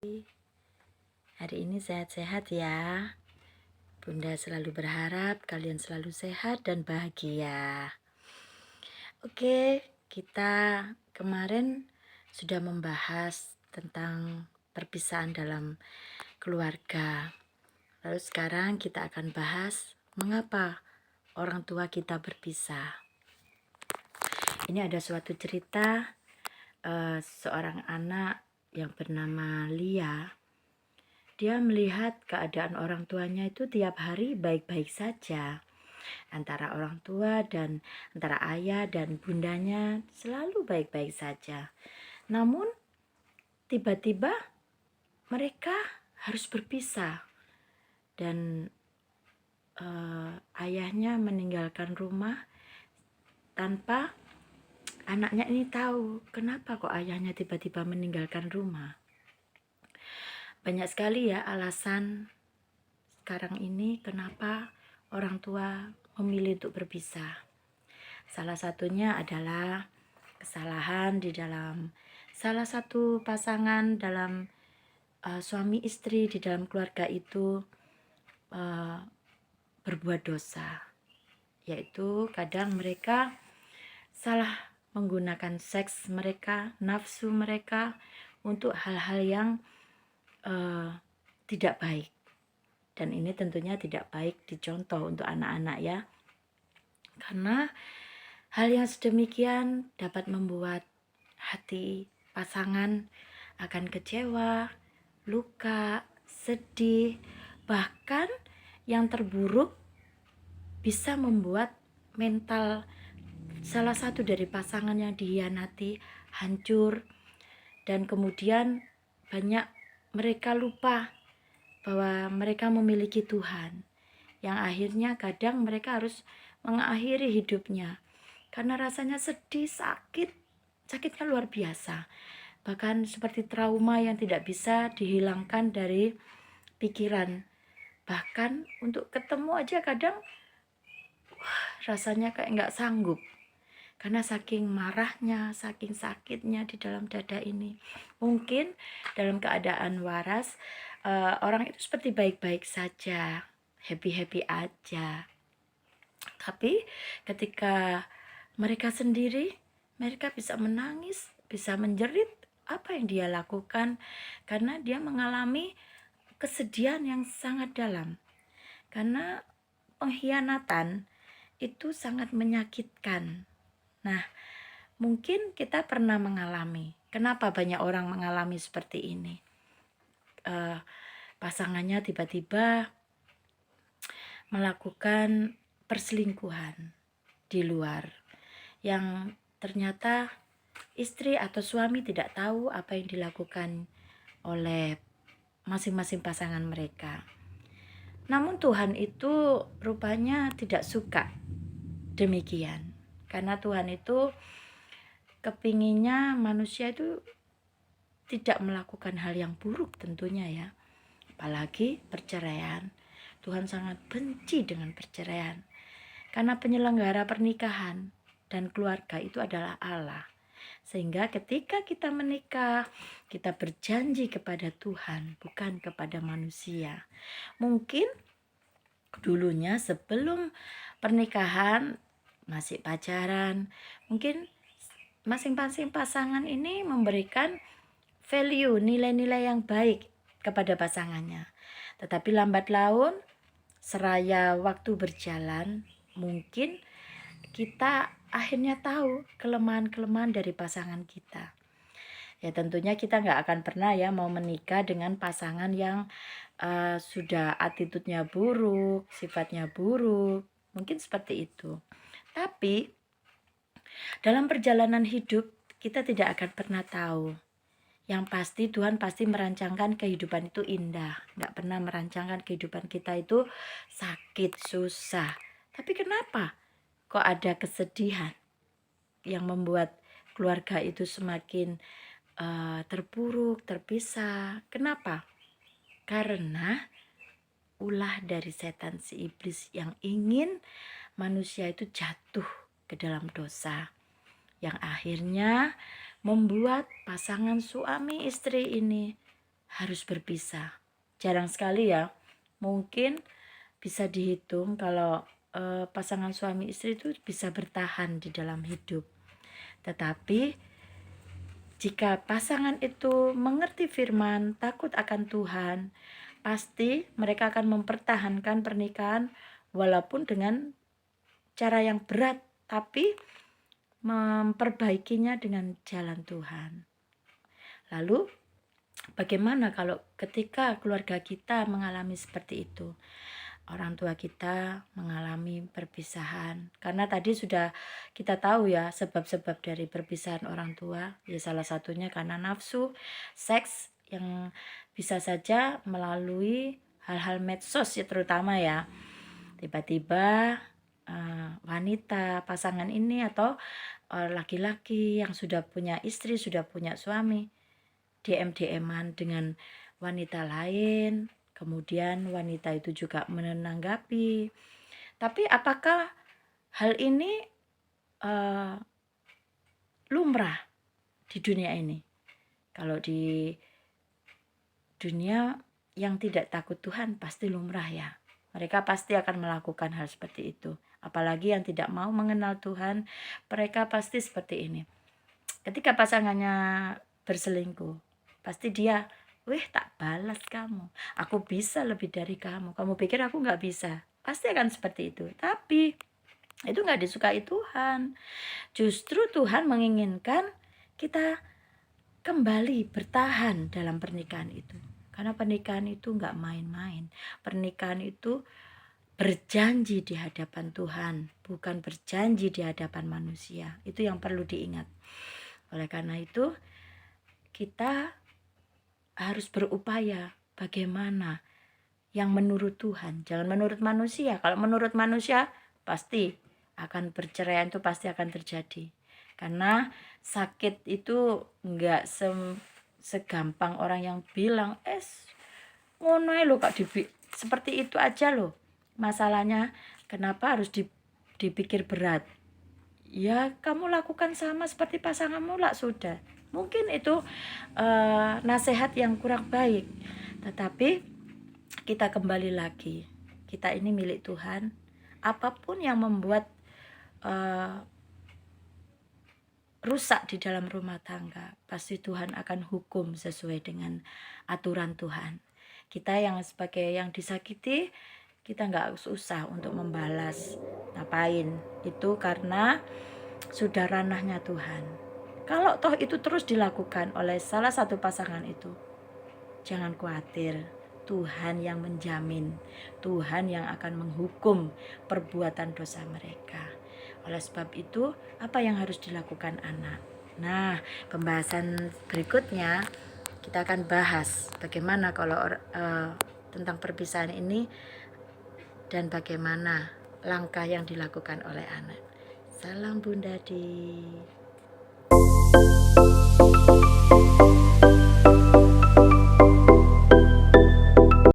Hari ini sehat-sehat ya. Bunda selalu berharap kalian selalu sehat dan bahagia. Oke, kita kemarin sudah membahas tentang perpisahan dalam keluarga. Lalu sekarang kita akan bahas mengapa orang tua kita berpisah. Ini ada suatu cerita seorang anak yang bernama Lia. Dia melihat keadaan orang tuanya itu tiap hari baik-baik saja. Antara orang tua dan antara ayah dan bundanya selalu baik-baik saja. Namun tiba-tiba mereka harus berpisah. Dan ayahnya meninggalkan rumah tanpa anaknya ini tahu kenapa kok ayahnya tiba-tiba meninggalkan rumah. Banyak sekali ya alasan sekarang ini kenapa orang tua memilih untuk berpisah. Salah satunya adalah kesalahan di dalam salah satu pasangan dalam suami istri di dalam keluarga itu berbuat dosa. Yaitu kadang mereka salah menggunakan seks mereka, nafsu mereka untuk hal-hal yang tidak baik. Dan ini tentunya tidak baik dicontoh untuk anak-anak ya. Karena hal yang sedemikian dapat membuat hati pasangan akan kecewa, luka, sedih, bahkan yang terburuk bisa membuat mental salah satu dari pasangan yang dihianati hancur, dan kemudian banyak mereka lupa bahwa mereka memiliki Tuhan, yang akhirnya kadang mereka harus mengakhiri hidupnya karena rasanya sedih, sakitnya luar biasa, bahkan seperti trauma yang tidak bisa dihilangkan dari pikiran. Bahkan untuk ketemu aja kadang rasanya kayak nggak sanggup karena saking marahnya, saking sakitnya di dalam dada ini. Mungkin dalam keadaan waras orang itu seperti baik-baik saja, happy-happy aja. Tapi ketika mereka sendiri, mereka bisa menangis, bisa menjerit apa yang dia lakukan karena dia mengalami kesedihan yang sangat dalam. Karena pengkhianatan itu sangat menyakitkan. Nah, mungkin kita pernah mengalami. Kenapa banyak orang mengalami seperti ini? Pasangannya tiba-tiba melakukan perselingkuhan di luar, yang ternyata istri atau suami tidak tahu apa yang dilakukan oleh masing-masing pasangan mereka. Namun Tuhan itu rupanya tidak suka demikian, karena Tuhan itu kepinginnya manusia itu tidak melakukan hal yang buruk tentunya ya, apalagi perceraian. Tuhan sangat benci dengan perceraian, karena penyelenggara pernikahan dan keluarga itu adalah Allah. Sehingga ketika kita menikah, kita berjanji kepada Tuhan, bukan kepada manusia. Mungkin dulunya sebelum pernikahan masih pacaran, mungkin masing-masing pasangan ini memberikan value, nilai-nilai yang baik kepada pasangannya. Tetapi lambat laun, seraya waktu berjalan, mungkin kita akhirnya tahu kelemahan-kelemahan dari pasangan kita. Ya tentunya kita nggak akan pernah ya mau menikah dengan pasangan yang sudah attitude-nya buruk, sifatnya buruk, mungkin seperti itu. Tapi dalam perjalanan hidup kita tidak akan pernah tahu. Yang pasti Tuhan pasti merancangkan kehidupan itu indah, nggak pernah merancangkan kehidupan kita itu sakit, susah. Tapi kenapa kok ada kesedihan yang membuat keluarga itu semakin terpuruk, terpisah? Kenapa? Karena ulah dari setan si iblis yang ingin manusia itu jatuh ke dalam dosa, yang akhirnya membuat pasangan suami istri ini harus berpisah. Jarang sekali ya, mungkin bisa dihitung kalau pasangan suami istri itu bisa bertahan di dalam hidup. Tetapi jika pasangan itu mengerti firman, takut akan Tuhan, pasti mereka akan mempertahankan pernikahan walaupun dengan cara yang berat, tapi memperbaikinya dengan jalan Tuhan. Lalu bagaimana kalau ketika keluarga kita mengalami seperti itu? Orang tua kita mengalami perpisahan. Karena tadi sudah kita tahu ya sebab-sebab dari perpisahan orang tua. Ya salah satunya karena nafsu, seks yang bisa saja melalui hal-hal medsos ya terutama ya. Tiba-tiba wanita pasangan ini atau laki-laki yang sudah punya istri, sudah punya suami DM-an dengan wanita lain, kemudian wanita itu juga menanggapi. Tapi apakah hal ini lumrah di dunia ini? Kalau di dunia yang tidak takut Tuhan pasti lumrah ya. Mereka pasti akan melakukan hal seperti itu. Apalagi yang tidak mau mengenal Tuhan, mereka pasti seperti ini. Ketika pasangannya berselingkuh, pasti dia, tak balas kamu, aku bisa lebih dari kamu pikir aku gak bisa, pasti akan seperti itu. Tapi itu gak disukai Tuhan. Justru Tuhan menginginkan kita kembali bertahan dalam pernikahan itu, karena pernikahan itu gak main-main. Pernikahan itu berjanji di hadapan Tuhan, bukan berjanji di hadapan manusia. Itu yang perlu diingat. Oleh karena itu kita harus berupaya bagaimana yang menurut Tuhan, jangan menurut manusia. Kalau menurut manusia pasti akan perceraian, itu pasti akan terjadi. Karena sakit itu enggak segampang orang yang bilang ngono lho Kak, seperti itu aja loh. Masalahnya kenapa harus dipikir berat? Ya kamu lakukan sama seperti pasanganmu lah sudah. Mungkin itu nasihat yang kurang baik, tetapi kita kembali lagi, kita ini milik Tuhan. Apapun yang membuat rusak di dalam rumah tangga, pasti Tuhan akan hukum sesuai dengan aturan Tuhan. Kita yang sebagai yang disakiti, kita nggak usah untuk membalas. Ngapain? Itu karena sudah ranahnya Tuhan. Kalau toh itu terus dilakukan oleh salah satu pasangan itu, jangan khawatir, Tuhan yang menjamin, Tuhan yang akan menghukum perbuatan dosa mereka. Oleh sebab itu, apa yang harus dilakukan anak? Nah, pembahasan berikutnya kita akan bahas bagaimana kalau tentang perpisahan ini dan bagaimana langkah yang dilakukan oleh anak. Salam Bunda Di.